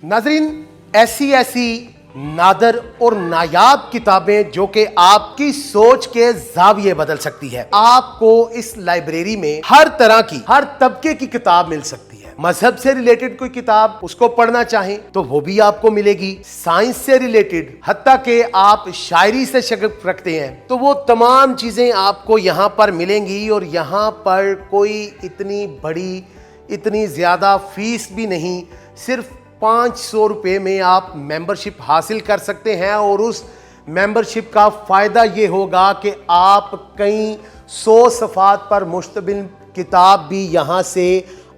नाजरीन, ऐसी नादर और नायाब किताबें जो कि आपकी सोच के जाविये बदल सकती है। आपको इस लाइब्रेरी में हर तरह की, हर तबके की किताब मिल सकती है। मजहब से रिलेटेड कोई किताब उसको पढ़ना चाहें तो वो भी आपको मिलेगी। साइंस से रिलेटेड, हत्ता कि आप शायरी से शगफ रखते हैं तो वो तमाम चीजें आपको यहाँ पर मिलेंगी। और यहाँ पर कोई इतनी बड़ी, इतनी ज्यादा फीस भी नहीं, सिर्फ 500 रुपये में आप मेंबरशिप हासिल कर सकते हैं। और उस मेंबरशिप का फ़ायदा ये होगा कि आप कई 100 सफ़ात पर मुश्तमिल किताब भी यहाँ से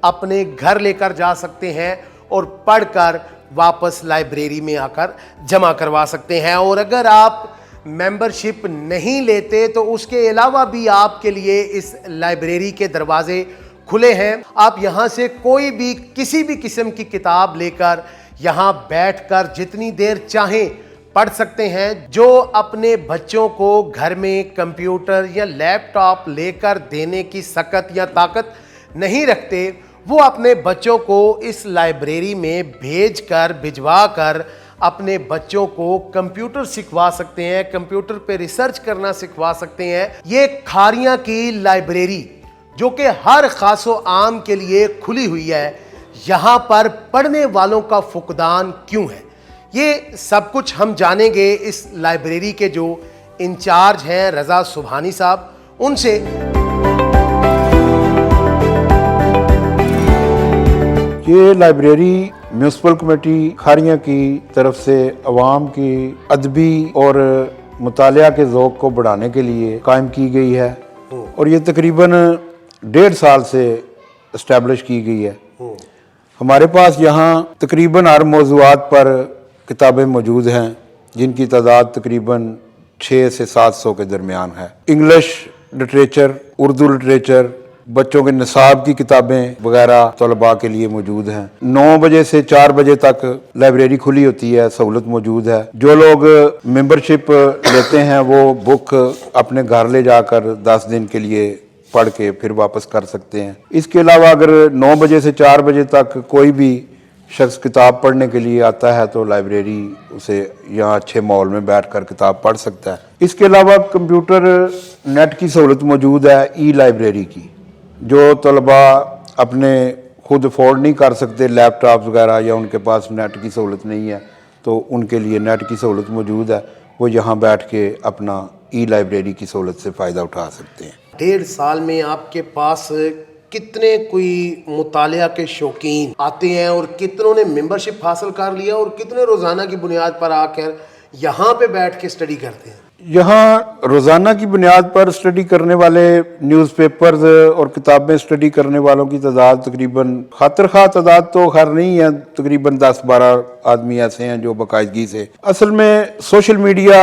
अपने घर लेकर जा सकते हैं और पढ़कर वापस लाइब्रेरी में आकर जमा करवा सकते हैं। और अगर आप मेंबरशिप नहीं लेते तो उसके अलावा भी आपके लिए इस लाइब्रेरी के दरवाजे खुले हैं। आप यहाँ से कोई भी, किसी भी किस्म की किताब लेकर यहाँ बैठकर जितनी देर चाहें पढ़ सकते हैं। जो अपने बच्चों को घर में कंप्यूटर या लैपटॉप लेकर देने की सकत या ताकत नहीं रखते, वो अपने बच्चों को इस लाइब्रेरी में भिजवा कर अपने बच्चों को कंप्यूटर सिखवा सकते हैं, कंप्यूटर पे रिसर्च करना सिखवा सकते हैं। ये खारियां की लाइब्रेरी जो कि हर खासो आम के लिए खुली हुई है, यहाँ पर पढ़ने वालों का फुकदान क्यों है, ये सब कुछ हम जानेंगे इस लाइब्रेरी के जो इंचार्ज हैं रज़ा सुबहानी साहब, उनसे। ये लाइब्रेरी म्यूनसिपल कमेटी खारियां की तरफ से अवाम की अदबी और मुतालिया के ज़ौक़ को बढ़ाने के लिए कायम की गई है और ये तकरीबन 1.5 साल से इस्टेब्लिश की गई है। हमारे पास यहाँ तकरीबन हर मौज़ूआत पर किताबें मौजूद हैं जिनकी तादाद तकरीबन 600 से 700 के दरमियान है। इंग्लिश लिटरेचर, उर्दू लिटरेचर, बच्चों के निसाब की किताबें वगैरह तलबा के लिए मौजूद हैं। 9 बजे से 4 बजे तक लाइब्रेरी खुली होती है, सहूलत मौजूद है। जो लोग मेंबरशिप लेते हैं वो बुक अपने घर ले जाकर 10 दिन के लिए पढ़ के फिर वापस कर सकते हैं। इसके अलावा अगर 9 बजे से 4 बजे तक कोई भी शख्स किताब पढ़ने के लिए आता है तो लाइब्रेरी उसे यहाँ अच्छे माहौल में बैठकर किताब पढ़ सकता है। इसके अलावा कंप्यूटर नेट की सहूलत मौजूद है ई लाइब्रेरी की। जो तलबा अपने खुद अफोर्ड नहीं कर सकते लैपटॉप वगैरह या उनके पास नेट की सहूलत नहीं है तो उनके लिए नेट की सहूलत मौजूद है, वो यहाँ बैठ के अपना ई लाइब्रेरी की सहूलत से फ़ायदा उठा सकते हैं। 1.5 साल में आपके पास कितने कोई मुतालिया के शौकीन आते हैं और कितनों ने मेंबरशिप हासिल कर लिया और कितने रोज़ाना की बुनियाद पर आकर यहाँ पे बैठ के स्टडी करते हैं? यहाँ रोज़ाना की बुनियाद पर स्टडी करने वाले, न्यूज़पेपर्स और किताबें स्टडी करने वालों की तादाद तकरीबन, खातिर खा तादाद तो खैर नहीं है, तकरीबन 10-12 आदमी ऐसे हैं जो बाकायदगी से, असल में सोशल मीडिया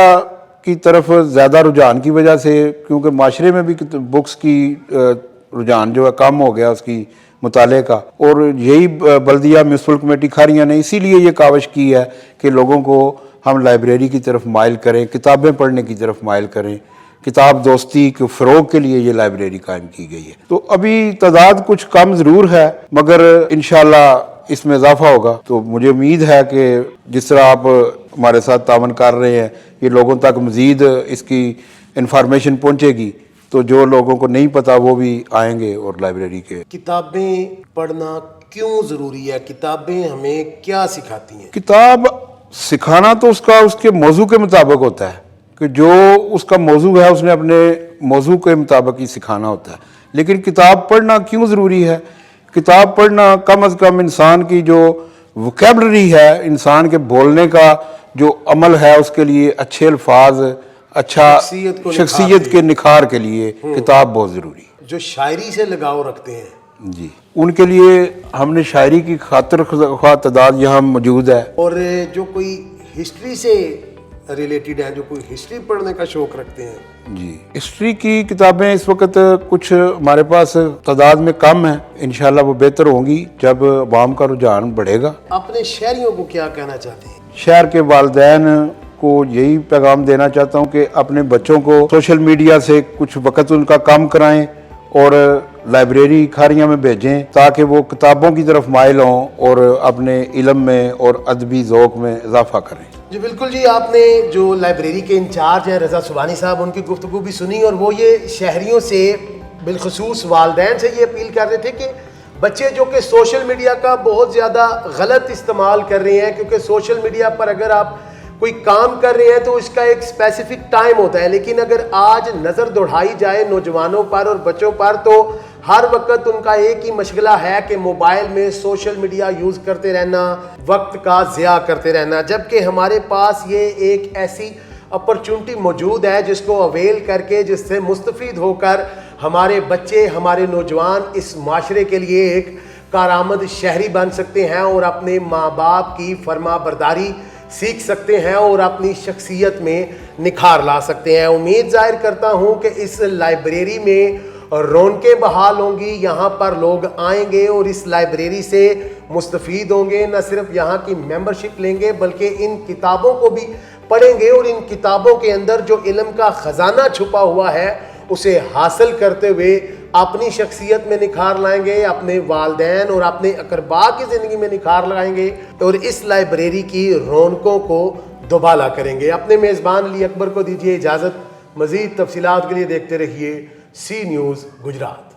की तरफ ज़्यादा रुझान की वजह से, क्योंकि माशरे में भी बुक्स की रुझान जो है कम हो गया उसकी मुताले का, और यही बल्दिया म्यूनसिपल कमेटी खारियां ने इसीलिए ये काविश की है कि लोगों को हम लाइब्रेरी की तरफ माइल करें, किताबें पढ़ने की तरफ माइल करें। किताब दोस्ती के फ़रोग़ के लिए ये लाइब्रेरी कायम की गई है। तो अभी तादाद कुछ कम ज़रूर है मगर इंशाल्लाह इसमें इजाफा होगा। तो मुझे उम्मीद है कि जिस तरह आप हमारे साथ तावन कर रहे हैं, ये लोगों तक मज़ीद इसकी इंफॉर्मेशन पहुँचेगी तो जो लोगों को नहीं पता वो भी आएंगे और लाइब्रेरी के। किताबें पढ़ना क्यों ज़रूरी है? किताबें हमें क्या सिखाती हैं? किताब सिखाना तो उसके मौजू के मुताबिक होता है कि जो उसका मौजू है उसने अपने मौजू के मुताबिक ही सिखाना होता है। लेकिन किताब पढ़ना क्यों ज़रूरी है? किताब पढ़ना कम अज़ कम इंसान की जो वोकैबलरी है, इंसान के बोलने का जो अमल है उसके लिए, अच्छे अल्फाज, अच्छा शख्सियत के निखार के लिए किताब बहुत ज़रूरी है। जो शायरी से लगाव रखते हैं जी, उनके लिए हमने शायरी की खातिर ख्वाह तादाद यहाँ मौजूद है। और जो कोई हिस्ट्री से रिलेटेड है, जो कोई हिस्ट्री पढ़ने का शौक रखते हैं जी, हिस्ट्री की किताबें इस वक्त कुछ हमारे पास तादाद में कम है, इंशाल्लाह वो बेहतर होंगी जब अवाम का रुझान बढ़ेगा। अपने शहरियों को क्या कहना चाहते हैं? शहर के वालिदैन को यही पैगाम देना चाहता हूँ कि अपने बच्चों को सोशल मीडिया से कुछ वक्त उनका कम कराएं اور لائبریری کھاریاں میں بھیجیں تاکہ وہ کتابوں کی طرف مائل ہوں اور اپنے علم میں اور ادبی ذوق میں اضافہ کریں۔ جی بالکل جی، آپ نے جو لائبریری کے انچارج ہیں رضا سبحانی صاحب، ان کی گفتگو بھی سنی، اور وہ یہ شہریوں سے بالخصوص والدین سے یہ اپیل کر رہے تھے کہ بچے جو کہ سوشل میڈیا کا بہت زیادہ غلط استعمال کر رہے ہیں، کیونکہ سوشل میڈیا پر اگر آپ کوئی کام کر رہے ہیں تو اس کا ایک اسپیسیفک ٹائم ہوتا ہے، لیکن اگر آج نظر دوڑائی جائے نوجوانوں پر اور بچوں پر تو ہر وقت ان کا ایک ہی مشغلہ ہے کہ موبائل میں سوشل میڈیا یوز کرتے رہنا، وقت کا ضیاع کرتے رہنا، جبکہ ہمارے پاس یہ ایک ایسی اپرچونٹی موجود ہے جس کو اویل کر کے، جس سے مستفید ہو کر ہمارے بچے، ہمارے نوجوان اس معاشرے کے لیے ایک کارآمد شہری بن سکتے ہیں اور اپنے ماں باپ کی فرما برداری سیکھ سکتے ہیں اور اپنی شخصیت میں نکھار لا سکتے ہیں۔ امید ظاہر کرتا ہوں کہ اس لائبریری میں رونقیں بحال ہوں گی، یہاں پر لوگ آئیں گے اور اس لائبریری سے مستفید ہوں گے، نہ صرف یہاں کی ممبرشپ لیں گے بلکہ ان کتابوں کو بھی پڑھیں گے اور ان کتابوں کے اندر جو علم کا خزانہ چھپا ہوا ہے اسے حاصل کرتے ہوئے اپنی شخصیت میں نکھار لائیں گے، اپنے والدین اور اپنے اقربا کی زندگی میں نکھار لائیں گے اور اس لائبریری کی رونقوں کو دوبالا کریں گے۔ اپنے میزبان علی اکبر کو دیجیے اجازت، مزید تفصیلات کے لیے دیکھتے رہیے سی نیوز گجرات۔